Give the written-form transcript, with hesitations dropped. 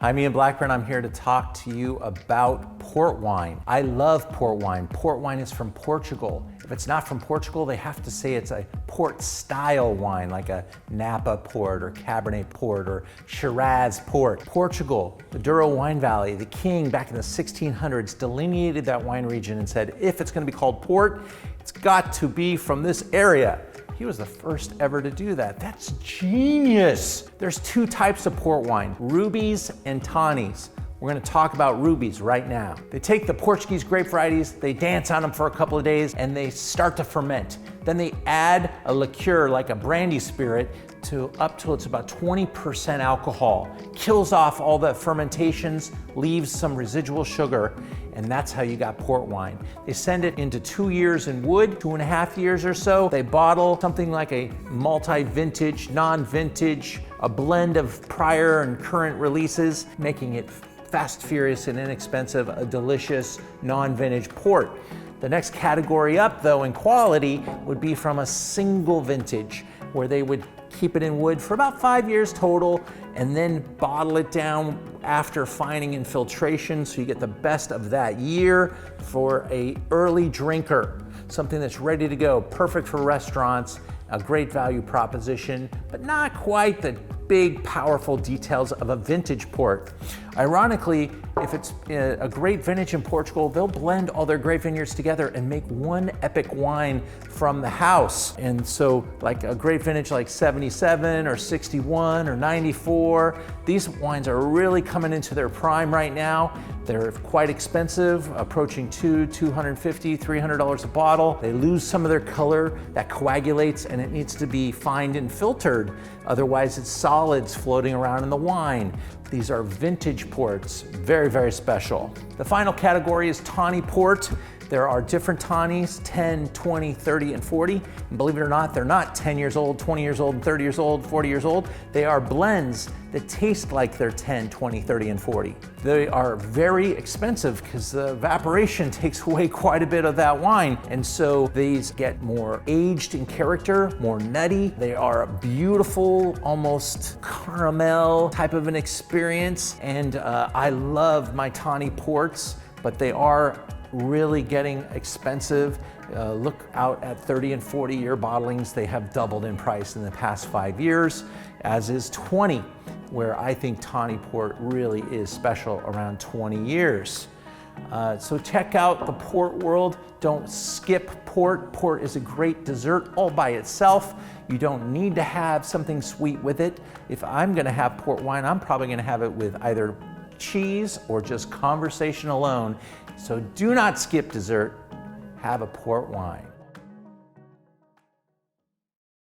I'm Ian Blackburn. I'm here to talk to you about port wine. I love port wine. Port wine is from Portugal. If it's not from Portugal, they have to say it's a port style wine, like a Napa port or Cabernet port or Shiraz port. Portugal, the Douro wine valley, the king back in the 1600s delineated that wine region and said, if it's going to be called port, it's got to be from this area. He was the first ever to do that. That's genius. There's two types of port wine, rubies and tawnies. We're going to talk about rubies right now. They take the Portuguese grape varieties, they dance on them for a couple of days, and they start to ferment. Then they add a liqueur like a brandy spirit to up till it's about 20% alcohol. Kills off all the fermentations, leaves some residual sugar, and that's how you got port wine. They send it into 2 years in wood, 2.5 years or so. They bottle something like a multi-vintage, non-vintage, a blend of prior and current releases, making it fast, furious, and inexpensive, a delicious non-vintage port. The next category up, though, in quality would be from a single vintage, where they would keep it in wood for about 5 years total, and then bottle it down after fining and filtration, so you get the best of that year for a early drinker, something that's ready to go, perfect for restaurants, a great value proposition, but not quite the big, powerful details of a vintage port. Ironically, if it's a great vintage in Portugal, they'll blend all their grape vineyards together and make one epic wine from the house. And so like a great vintage like 77 or 61 or 94, these wines are really coming into their prime right now. They're quite expensive, approaching $250, $300 a bottle. They lose some of their color, that coagulates, and it needs to be fined and filtered. Otherwise, it's solids floating around in the wine. These are vintage ports, very, very special. The final category is tawny port. There are different tawnies, 10, 20, 30, and 40. And believe it or not, they're not 10 years old, 20 years old, 30 years old, 40 years old. They are blends that taste like they're 10, 20, 30, and 40. They are very expensive because the evaporation takes away quite a bit of that wine. And so these get more aged in character, more nutty. They are a beautiful, almost caramel type of an experience. And I love my tawny ports, but they are really getting expensive. Look out at 30 and 40 year bottlings. They have doubled in price in the past 5 years, as is 20, where I think tawny port really is special around 20 years. So check out the port world. Don't skip port. Port is a great dessert all by itself. You don't need to have something sweet with it. If I'm gonna have port wine, I'm probably gonna have it with either cheese or just conversation alone. So do not skip dessert. Have a port wine.